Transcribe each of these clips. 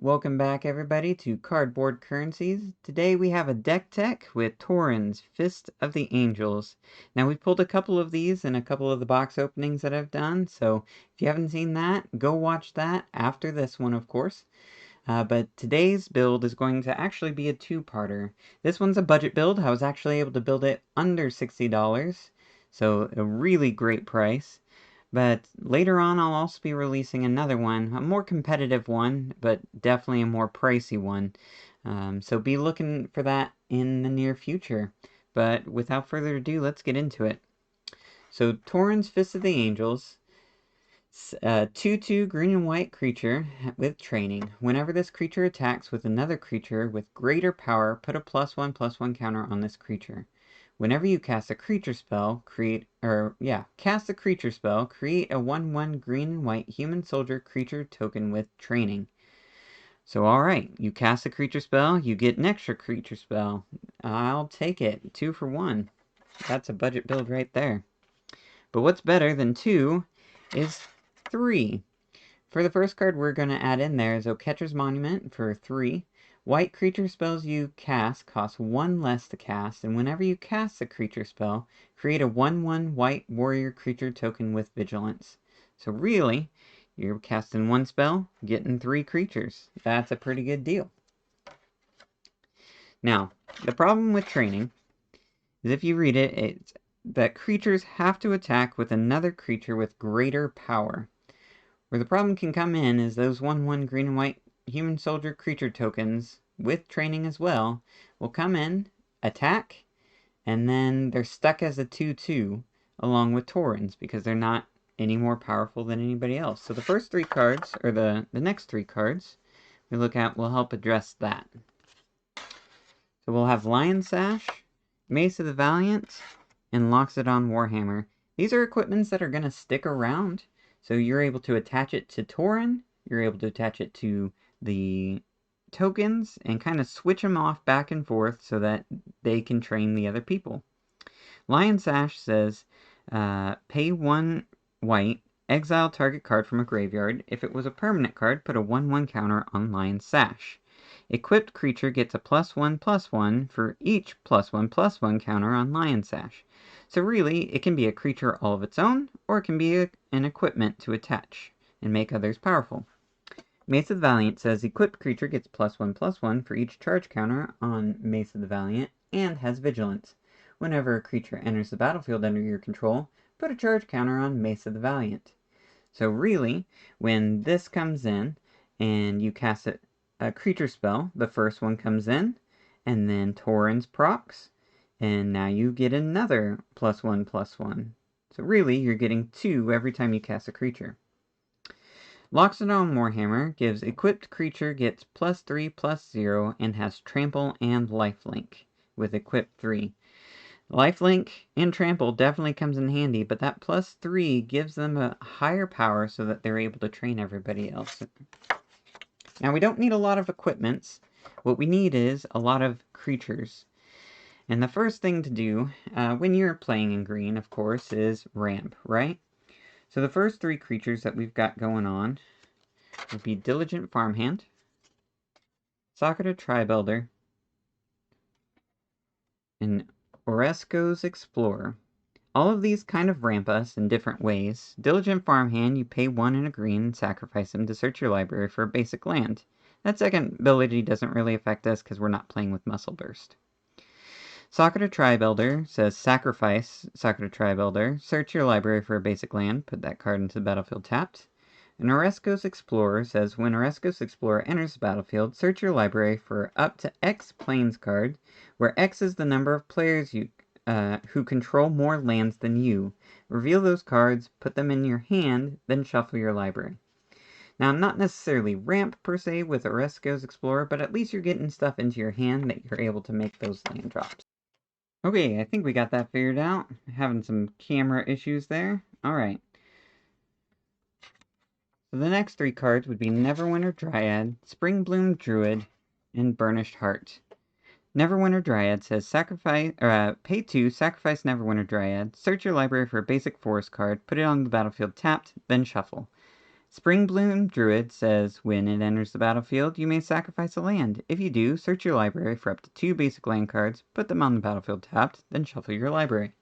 Welcome back everybody to Cardboard Currencies. Today we have a deck tech with Torens, Fist of the Angels. Now we pulled a couple of these in a couple of the box openings that I've done, so if you haven't seen that, go watch that after this one of course. But today's build is going to actually be a two-parter. This one's a budget build. I was actually able to build it under $60, so a really great price. But later on, I'll also be releasing another one, a more competitive one, but definitely a more pricey one. So be looking for that in the near future. But without further ado, let's get into it. So Torens, Fist of the Angels, 2/2 green and white creature with training. Whenever this creature attacks with another creature with greater power, put a +1/+1 counter on this creature. Whenever you cast a creature spell, create a 1/1 green and white human soldier creature token with training. So alright, you cast a creature spell, you get an extra creature spell. I'll take it. 2 for 1. That's a budget build right there. But what's better than 2 is 3. For the first card we're going to add in there is Catcher's Monument for 3. White creature spells you cast cost 1 less to cast, and whenever you cast a creature spell, create a 1/1 white warrior creature token with vigilance. So really, you're casting 1 spell, getting 3 creatures. That's a pretty good deal. Now, the problem with training is if you read it, it's that creatures have to attack with another creature with greater power. Where the problem can come in is those 1/1 green and white human soldier creature tokens, with training as well, will come in, attack, and then they're stuck as a 2/2 along with Torens because they're not any more powerful than anybody else. So the first 3 cards, or the next 3 cards we look at will help address that. So we'll have Lion Sash, Mace of the Valiant, and Loxodon Warhammer. These are equipments that are going to stick around. So you're able to attach it to Tauren, you're able to attach it to the tokens, and kind of switch them off back and forth so that they can train the other people. Lion Sash says, pay 1 white, exile target card from a graveyard. If it was a permanent card, put a 1/1 counter on Lion Sash. Equipped creature gets a +1/+1 for each +1/+1 counter on Lion Sash. So really, it can be a creature all of its own, or it can be an equipment to attach and make others powerful. Mace of the Valiant says equipped creature gets +1/+1 for each charge counter on Mace of the Valiant and has vigilance. Whenever a creature enters the battlefield under your control, put a charge counter on Mace of the Valiant. So really, when this comes in and you cast a creature spell, the first one comes in, and then Torens procs, and now you get another +1/+1. So really, you're getting 2 every time you cast a creature. Loxodon Warhammer gives equipped creature gets +3/+0 and has trample and lifelink with equip 3. Lifelink and trample definitely comes in handy, but that +3 gives them a higher power so that they're able to train everybody else. Now we don't need a lot of equipments. What we need is a lot of creatures. And the first thing to do when you're playing in green, of course, is ramp, right? So the first 3 creatures that we've got going on would be Diligent Farmhand, Sakura Tribe Elder, and Oresco's Explorer. All of these kind of ramp us in different ways. Diligent Farmhand, you pay 1 and a green and sacrifice him to search your library for a basic land. That second ability doesn't really affect us because we're not playing with Muscle Burst. Sakura Tribe Elder says sacrifice Sakura Tribe Elder, search your library for a basic land, put that card into the battlefield tapped. And Oresco's Explorer says when Oresco's Explorer enters the battlefield, search your library for up to X Plains card, where X is the number of players who control more lands than you. Reveal those cards, put them in your hand, then shuffle your library. Now, not necessarily ramp per se with Oresco's Explorer, but at least you're getting stuff into your hand that you're able to make those land drops. Okay, I think we got that figured out. Having some camera issues there. Alright. So the next 3 cards would be Neverwinter Dryad, Springbloom Druid, and Burnished Heart. Neverwinter Dryad says pay 2, sacrifice Neverwinter Dryad, search your library for a basic forest card, put it on the battlefield tapped, then shuffle. Spring Bloom Druid says when it enters the battlefield, you may sacrifice a land. If you do, search your library for up to 2 basic land cards, put them on the battlefield tapped, then shuffle your library.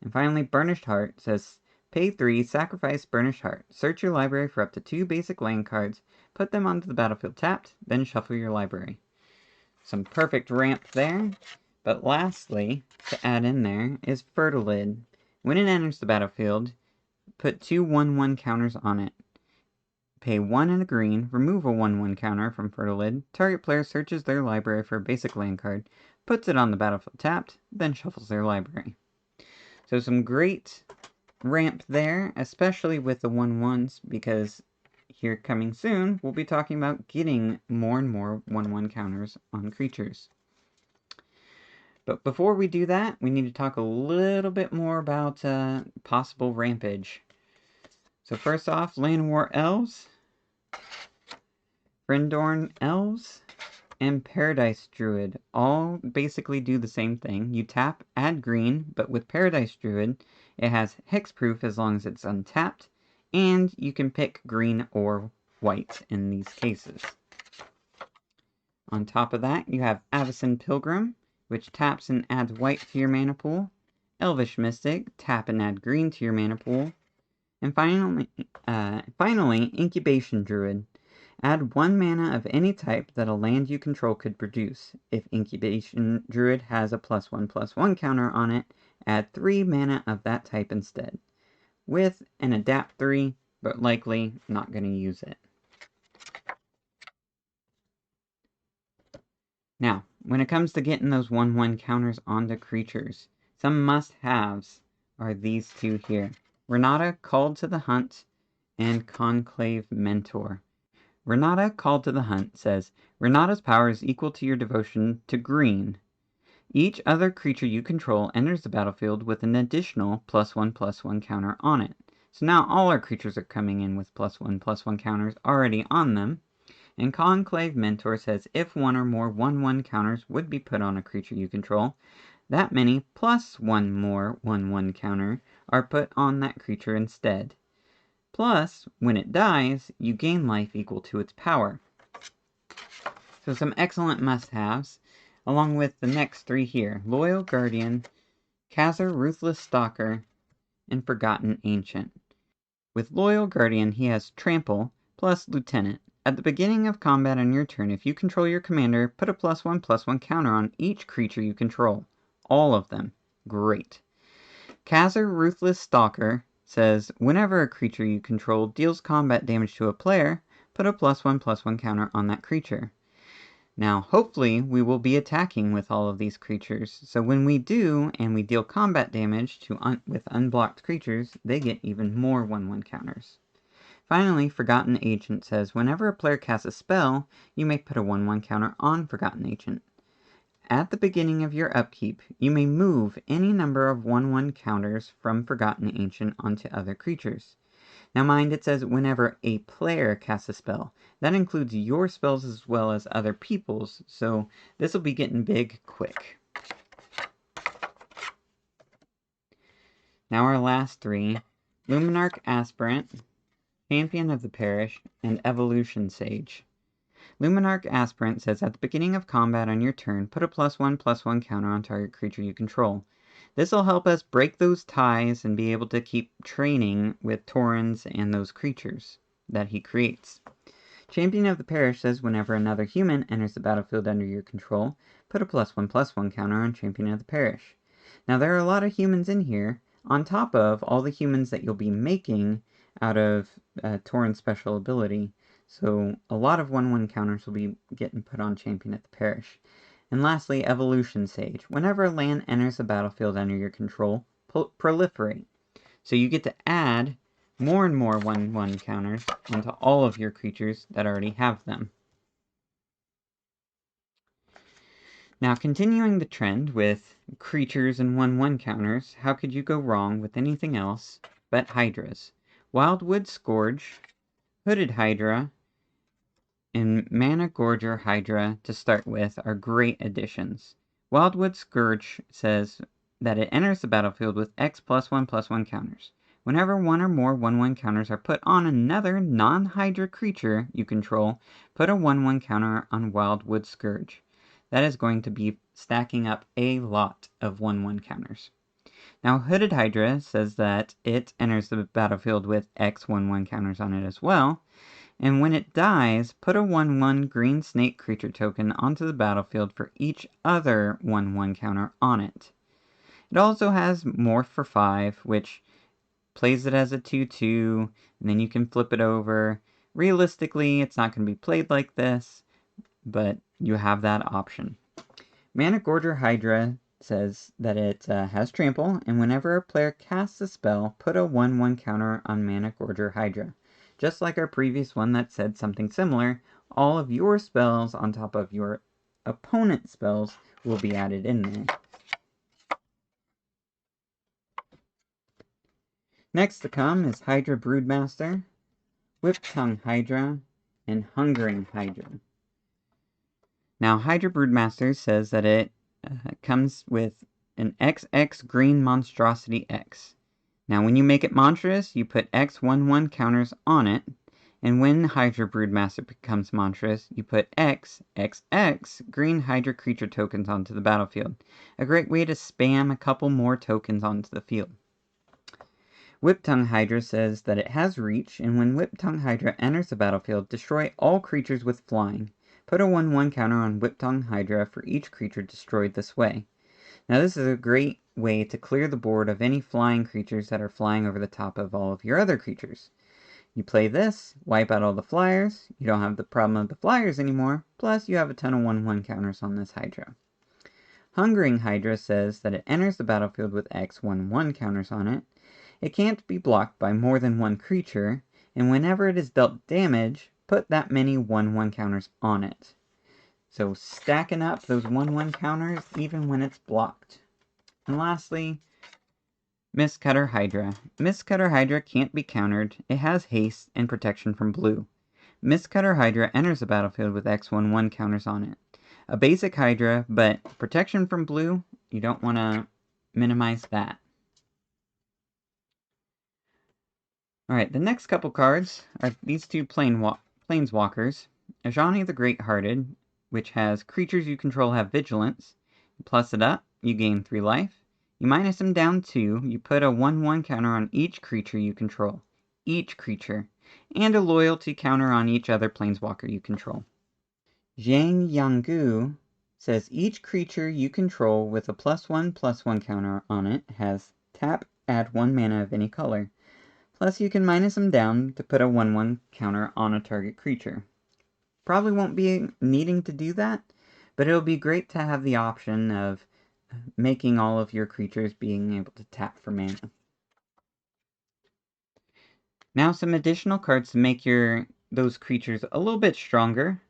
And finally, Burnished Heart says pay 3, sacrifice Burnished Heart. Search your library for up to 2 basic land cards, put them onto the battlefield tapped, then shuffle your library. Some perfect ramp there. But lastly, to add in there, is Interlude. When it enters the battlefield, put 2 1/1 counters on it. Pay 1 and a green, remove a 1/1 counter from Interlude. Target player searches their library for a basic land card, puts it on the battlefield tapped, then shuffles their library. So some great ramp there, especially with the 1/1s, because here coming soon, we'll be talking about getting more and more 1/1 counters on creatures. But before we do that, we need to talk a little bit more about possible rampage. So first off, Land War Elves, Friendorn Elves, and Paradise Druid all basically do the same thing. You tap, add green, but with Paradise Druid, it has hexproof as long as it's untapped, and you can pick green or white in these cases. On top of that, you have Avacyn Pilgrim, which taps and adds white to your mana pool. Elvish Mystic, tap and add green to your mana pool. And finally, Incubation Druid. Add 1 mana of any type that a land you control could produce. If Incubation Druid has a +1/+1 counter on it, add 3 mana of that type instead. With an Adapt 3, but likely not going to use it. Now, when it comes to getting those 1/1 counters onto creatures, some must-haves are these two here. Renata, Called to the Hunt, and Conclave Mentor. Renata, Called to the Hunt says, Renata's power is equal to your devotion to green. Each other creature you control enters the battlefield with an additional +1/+1 counter on it. So now all our creatures are coming in with +1/+1 counters already on them. And Conclave Mentor says if 1 or more 1/1 counters would be put on a creature you control, that many plus 1 more 1/1 counter are put on that creature instead. Plus, when it dies, you gain life equal to its power. So some excellent must-haves, along with the next 3 here. Loyal Guardian, Khazar Ruthless Stalker, and Forgotten Ancient. With Loyal Guardian, he has Trample plus Lieutenant. At the beginning of combat on your turn, if you control your commander, put a +1/+1 counter on each creature you control. All of them. Great. Khazar Ruthless Stalker says, whenever a creature you control deals combat damage to a player, put a +1/+1 counter on that creature. Now, hopefully, we will be attacking with all of these creatures, so when we do, and we deal combat damage with unblocked creatures, they get even more 1/1 counters. Finally, Forgotten Ancient says, whenever a player casts a spell, you may put a 1/1 counter on Forgotten Ancient. At the beginning of your upkeep, you may move any number of 1/1 counters from Forgotten Ancient onto other creatures. Now mind, it says whenever a player casts a spell. That includes your spells as well as other people's, so this will be getting big quick. Now our last 3, Luminarch Aspirant, Champion of the Parish, and Evolution Sage. Luminarch Aspirant says, at the beginning of combat on your turn, put a +1/+1 counter on target creature you control. This will help us break those ties and be able to keep training with Torens and those creatures that he creates. Champion of the Parish says, whenever another human enters the battlefield under your control, put a +1/+1 counter on Champion of the Parish. Now there are a lot of humans in here, on top of all the humans that you'll be making out of Tauren's special ability. So a lot of 1/1 counters will be getting put on Champion at the Parish. And lastly, Evolution Sage. Whenever a land enters the battlefield under your control, proliferate. So you get to add more and more 1/1 counters onto all of your creatures that already have them. Now, continuing the trend with creatures and 1/1 counters, how could you go wrong with anything else but Hydras? Wildwood Scourge, Hooded Hydra, and Mana Gorger Hydra to start with are great additions. Wildwood Scourge says that it enters the battlefield with X +1/+1 counters. Whenever one or more 1/1 counters are put on another non-Hydra creature you control, put a 1/1 counter on Wildwood Scourge. That is going to be stacking up a lot of 1/1 counters. Now, Hooded Hydra says that it enters the battlefield with X 1/1 counters on it as well, and when it dies, put a 1/1 green snake creature token onto the battlefield for each other 1/1 counter on it. It also has Morph for 5, which plays it as a 2/2, and then you can flip it over. Realistically, it's not going to be played like this, but you have that option. Mana Gorger Hydra says that it has Trample, and whenever a player casts a spell, put a 1/1 counter on Mana Gorger Hydra. Just like our previous one that said something similar, all of your spells on top of your opponent's spells will be added in there. Next to come is Hydra Broodmaster, Whip-Tongue Hydra, and Hungering Hydra. Now, Hydra Broodmaster says that it comes with an XX green monstrosity X. Now, when you make it monstrous, you put X 1/1 counters on it, and when Hydra Broodmaster becomes monstrous, you put XX green Hydra creature tokens onto the battlefield. A great way to spam a couple more tokens onto the field. Whip-Tongue Hydra says that it has reach, and when Whip-Tongue Hydra enters the battlefield, destroy all creatures with flying. Put a 1/1 counter on Whip-Tongue Hydra for each creature destroyed this way. Now this is a great way to clear the board of any flying creatures that are flying over the top of all of your other creatures. You play this, wipe out all the flyers, you don't have the problem of the flyers anymore, plus you have a ton of 1/1 counters on this Hydra. Hungering Hydra says that it enters the battlefield with X 1/1 counters on it. It can't be blocked by more than one creature, and whenever it is dealt damage, put that many 1/1 counters on it. So stacking up those 1/1 counters even when it's blocked. And lastly, Mistcutter Hydra. Mistcutter Hydra can't be countered. It has haste and protection from blue. Mistcutter Hydra enters the battlefield with X 1/1 counters on it. A basic Hydra, but protection from blue, you don't want to minimize that. Alright, the next couple cards are these two Planeswalkers. Ajani the Great-Hearted, which has creatures you control have vigilance. You plus it up, you gain 3 life. You minus them down 2, you put a 1/1 counter on each creature you control. Each creature. And a loyalty counter on each other Planeswalker you control. Zhang Yanggu says each creature you control with a +1/+1 counter on it has tap, add 1 mana of any color. Plus you can minus them down to put a 1/1 counter on a target creature. Probably won't be needing to do that, but it'll be great to have the option of making all of your creatures being able to tap for mana. Now some additional cards to make those creatures a little bit stronger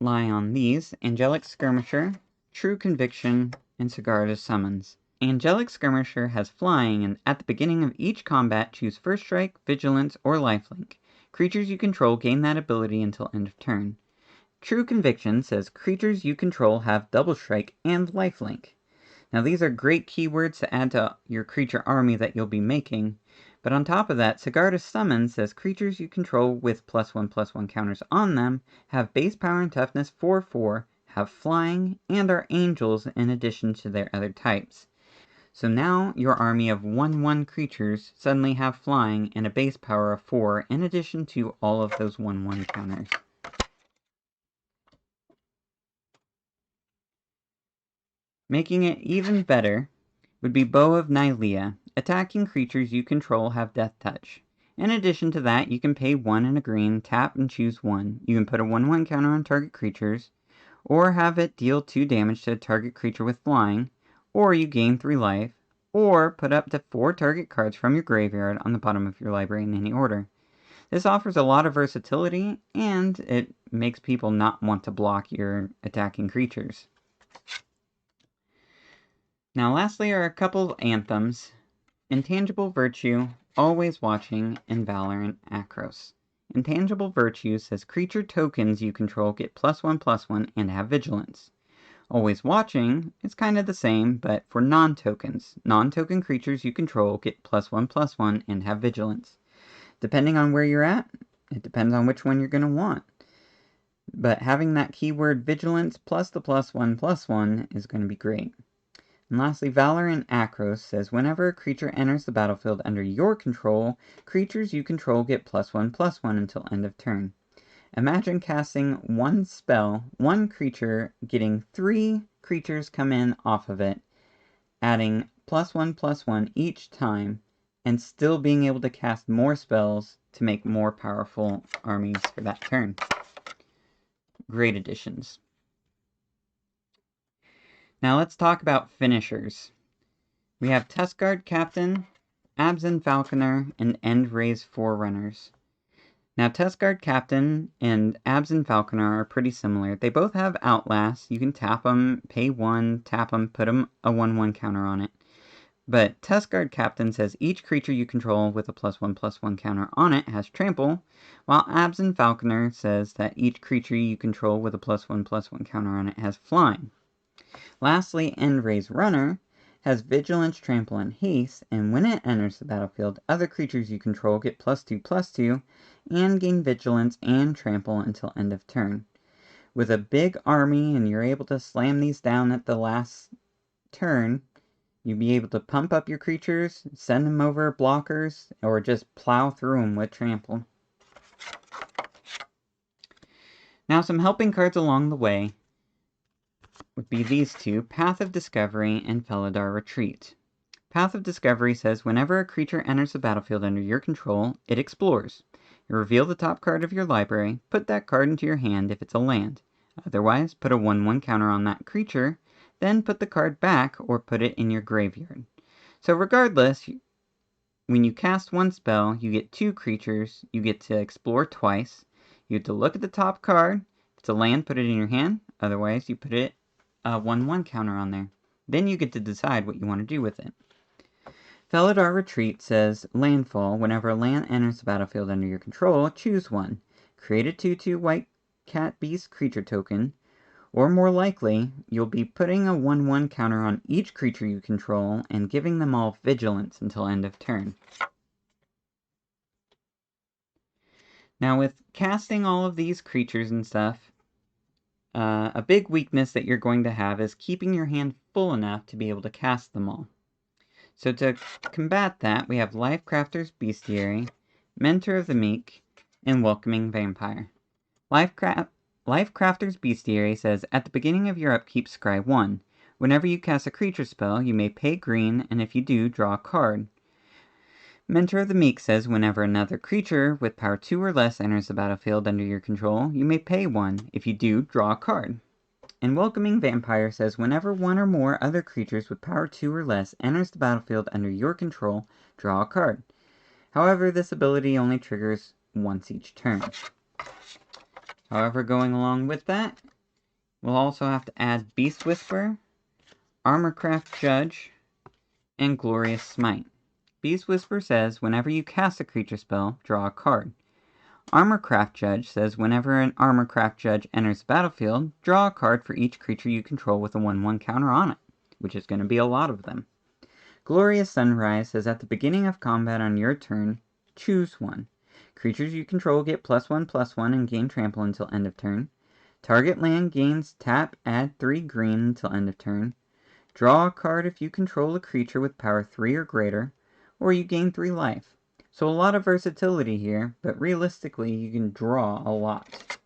lie on these: Angelic Skirmisher, True Conviction, and Sigarda's Summons. Angelic Skirmisher has flying, and at the beginning of each combat, choose First Strike, Vigilance, or Lifelink. Creatures you control gain that ability until end of turn. True Conviction says creatures you control have Double Strike and Lifelink. Now these are great keywords to add to your creature army that you'll be making, but on top of that, Sigarda's Summons says creatures you control with +1/+1 counters on them have base power and toughness 4/4, have flying, and are angels in addition to their other types. So now your army of 1/1 creatures suddenly have flying and a base power of 4 in addition to all of those 1/1 counters. Making it even better would be Bow of Nylea. Attacking creatures you control have Death Touch. In addition to that, you can pay 1 and a green, tap and choose 1. You can put a 1/1 counter on target creatures, or have it deal 2 damage to a target creature with flying, or you gain 3 life, or put up to 4 target cards from your graveyard on the bottom of your library in any order. This offers a lot of versatility, and it makes people not want to block your attacking creatures. Now lastly are a couple anthems: Intangible Virtue, Always Watching, and Valorant Akros. Intangible Virtue says creature tokens you control get +1/+1 and have Vigilance. Always Watching is kind of the same, but for non-tokens. Non-token creatures you control get +1/+1 and have vigilance. Depending on where you're at, it depends on which one you're going to want. But having that keyword vigilance plus the +1/+1 is going to be great. And lastly, Valor in Akros says, whenever a creature enters the battlefield under your control, creatures you control get +1/+1 until end of turn. Imagine casting one spell, one creature, getting 3 creatures come in off of it, adding +1/+1 each time, and still being able to cast more spells to make more powerful armies for that turn. Great additions. Now let's talk about finishers. We have Tuskguard Captain, Abzan Falconer, and End-Raze Forerunners. Now, Tuskguard Captain and Abzan Falconer are pretty similar. They both have Outlast. You can tap them, pay 1, tap them, put them a 1/1 counter on it. But Tuskguard Captain says each creature you control with a +1/+1 counter on it has Trample, while Abzan Falconer says that each creature you control with a +1/+1 counter on it has Flying. Lastly, End-Raze Runner has Vigilance, Trample, and Haste, and when it enters the battlefield, other creatures you control get +2/+2, and gain Vigilance and Trample until end of turn. With a big army and you're able to slam these down at the last turn, you'll be able to pump up your creatures, send them over blockers, or just plow through them with Trample. Now, some helping cards along the way would be these two, Path of Discovery and Felidar Retreat. Path of Discovery says whenever a creature enters the battlefield under your control, it explores. You reveal the top card of your library, put that card into your hand if it's a land. Otherwise, put a 1/1 counter on that creature, then put the card back or put it in your graveyard. So regardless, when you cast one spell, you get 2 creatures, you get to explore twice, you get to look at the top card. If it's a land, put it in your hand. Otherwise, you put it a 1/1 counter on there. Then you get to decide what you want to do with it. Felidar Retreat says landfall. Whenever a land enters the battlefield under your control, choose one. Create a 2/2 white cat beast creature token, or more likely, you'll be putting a 1/1 counter on each creature you control and giving them all vigilance until end of turn. Now with casting all of these creatures and stuff, a big weakness that you're going to have is keeping your hand full enough to be able to cast them all. So to combat that, we have Lifecrafter's Bestiary, Mentor of the Meek, and Welcoming Vampire. Lifecrafter's Bestiary says, at the beginning of your upkeep, scry 1. Whenever you cast a creature spell, you may pay green, and if you do, draw a card. Mentor of the Meek says, whenever another creature with power 2 or less enters the battlefield under your control, you may pay 1. If you do, draw a card. And Welcoming Vampire says, whenever one or more other creatures with power 2 or less enters the battlefield under your control, draw a card. However, this ability only triggers once each turn. However, going along with that, we'll also have to add Beast Whisper, Armorcraft Judge, and Glorious Smite. Beast Whisper says, whenever you cast a creature spell, draw a card. Armorcraft Judge says, whenever an Armorcraft Judge enters the battlefield, draw a card for each creature you control with a 1/1 counter on it, which is going to be a lot of them. Glorious Sunrise says, at the beginning of combat on your turn, choose one. Creatures you control get +1/+1 and gain trample until end of turn. Target land gains tap, add 3 green until end of turn. Draw a card if you control a creature with power 3 or greater, or you gain 3 life. So a lot of versatility here, but realistically you can draw a lot.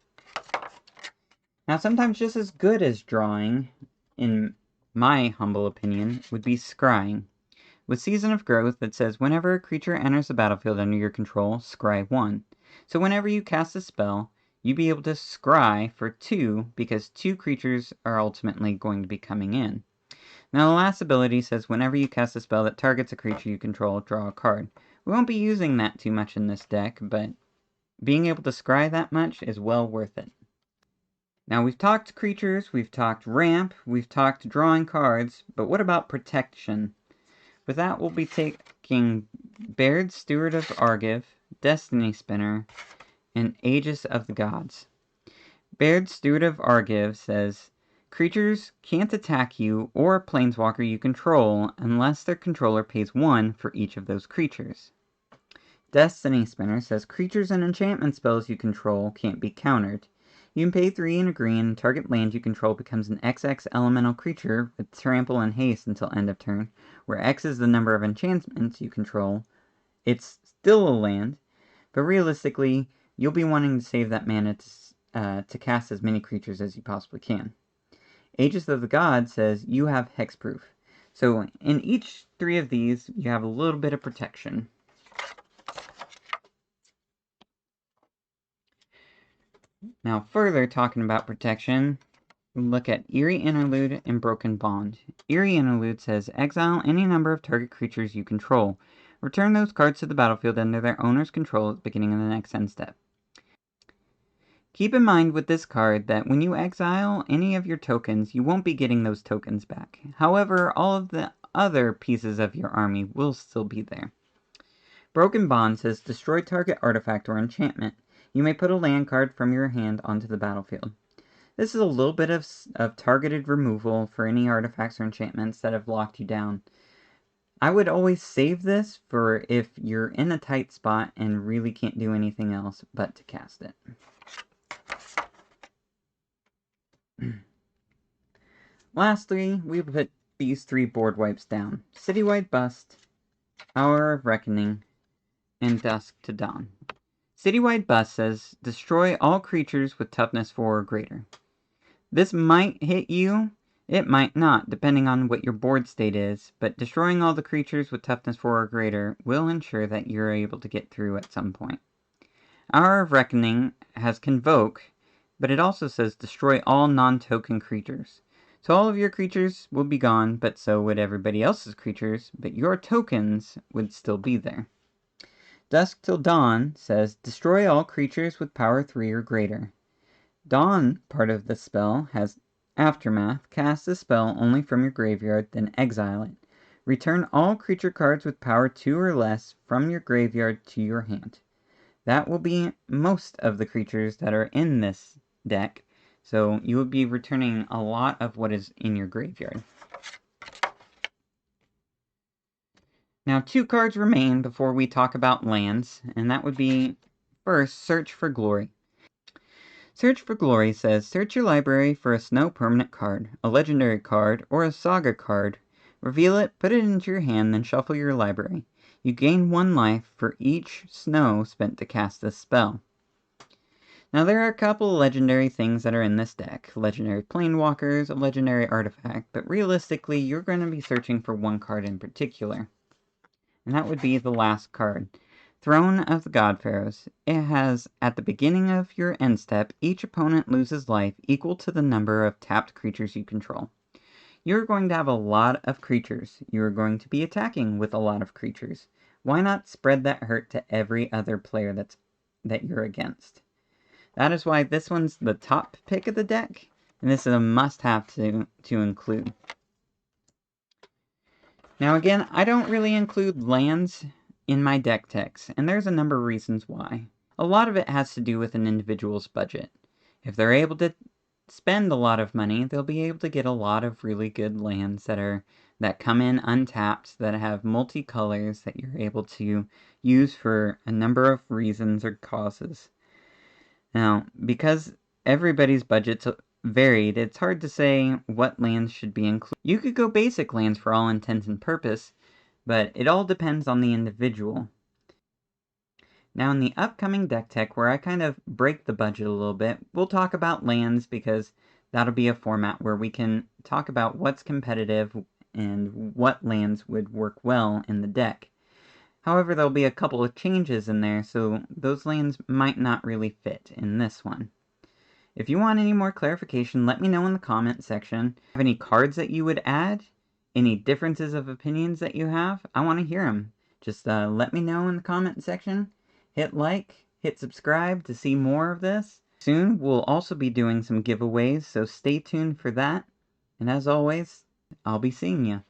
Now sometimes just as good as drawing, in my humble opinion, would be scrying. With Season of Growth, it says whenever a creature enters the battlefield under your control, scry 1. So whenever you cast a spell, you'd be able to scry for 2 because 2 creatures are ultimately going to be coming in. Now the last ability says whenever you cast a spell that targets a creature you control, draw a card. We won't be using that too much in this deck, but being able to scry that much is well worth it. Now we've talked creatures, we've talked ramp, we've talked drawing cards, but what about protection? With that, we'll be taking Baird, Steward of Argive, Destiny Spinner, and Aegis of the Gods. Baird, Steward of Argive says, Creatures can't attack you or a planeswalker you control unless their controller pays 1 for each of those creatures. Destiny Spinner says creatures and enchantment spells you control can't be countered. You can pay 3 and a green, and target land you control becomes an XX elemental creature with trample and haste until end of turn, where X is the number of enchantments you control. It's still a land, but realistically, you'll be wanting to save that mana to cast as many creatures as you possibly can. Aegis of the God says you have hexproof. So in each 3 of these, you have a little bit of protection. Now further talking about protection, look at Eerie Interlude and Broken Bond. Eerie Interlude says exile any number of target creatures you control. Return those cards to the battlefield under their owner's control at the beginning of the next end step. Keep in mind with this card that when you exile any of your tokens, you won't be getting those tokens back. However, all of the other pieces of your army will still be there. Broken Bond says destroy target artifact or enchantment. You may put a land card from your hand onto the battlefield. This is a little bit of targeted removal for any artifacts or enchantments that have locked you down. I would always save this for if you're in a tight spot and really can't do anything else but to cast it. Lastly, we put these 3 board wipes down. Citywide Bust, Hour of Reckoning, and Dusk to Dawn. Citywide Bust says, destroy all creatures with toughness 4 or greater. This might hit you, it might not, depending on what your board state is, but destroying all the creatures with toughness 4 or greater will ensure that you're able to get through at some point. Hour of Reckoning has Convoke, but it also says destroy all non-token creatures. So all of your creatures will be gone, but so would everybody else's creatures, but your tokens would still be there. Dusk Till Dawn says destroy all creatures with power 3 or greater. Dawn part of the spell has Aftermath. Cast the spell only from your graveyard, then exile it. Return all creature cards with power 2 or less from your graveyard to your hand. That will be most of the creatures that are in this deck, so you will be returning a lot of what is in your graveyard. Now 2 cards remain before we talk about lands, and that would be, first, Search for Glory. Search for Glory says, search your library for a snow permanent card, a legendary card, or a saga card. Reveal it, put it into your hand, then shuffle your library. You gain 1 life for each snow spent to cast this spell. Now there are a couple of legendary things that are in this deck. Legendary Planewalkers, a legendary artifact, but realistically you're going to be searching for 1 card in particular. And that would be the last card. Throne of the God Pharaohs. It has, at the beginning of your end step, each opponent loses life equal to the number of tapped creatures you control. You're going to have a lot of creatures. You're going to be attacking with a lot of creatures. Why not spread that hurt to every other player that you're against? That is why this one's the top pick of the deck, and this is a must-have to include. Now again, I don't really include lands in my deck techs, and there's a number of reasons why. A lot of it has to do with an individual's budget. If they're able to spend a lot of money, they'll be able to get a lot of really good lands that come in untapped, that have multicolors that you're able to use for a number of reasons or causes. Now, because everybody's budget's varied, it's hard to say what lands should be included. You could go basic lands for all intents and purpose, but it all depends on the individual. Now in the upcoming deck tech, where I kind of break the budget a little bit, we'll talk about lands because that'll be a format where we can talk about what's competitive and what lands would work well in the deck. However, there'll be a couple of changes in there, so those lands might not really fit in this one. If you want any more clarification, let me know in the comment section. Have any cards that you would add? Any differences of opinions that you have? I want to hear them. Just let me know in the comment section. Hit like, hit subscribe to see more of this. Soon we'll also be doing some giveaways, so stay tuned for that. And as always, I'll be seeing you.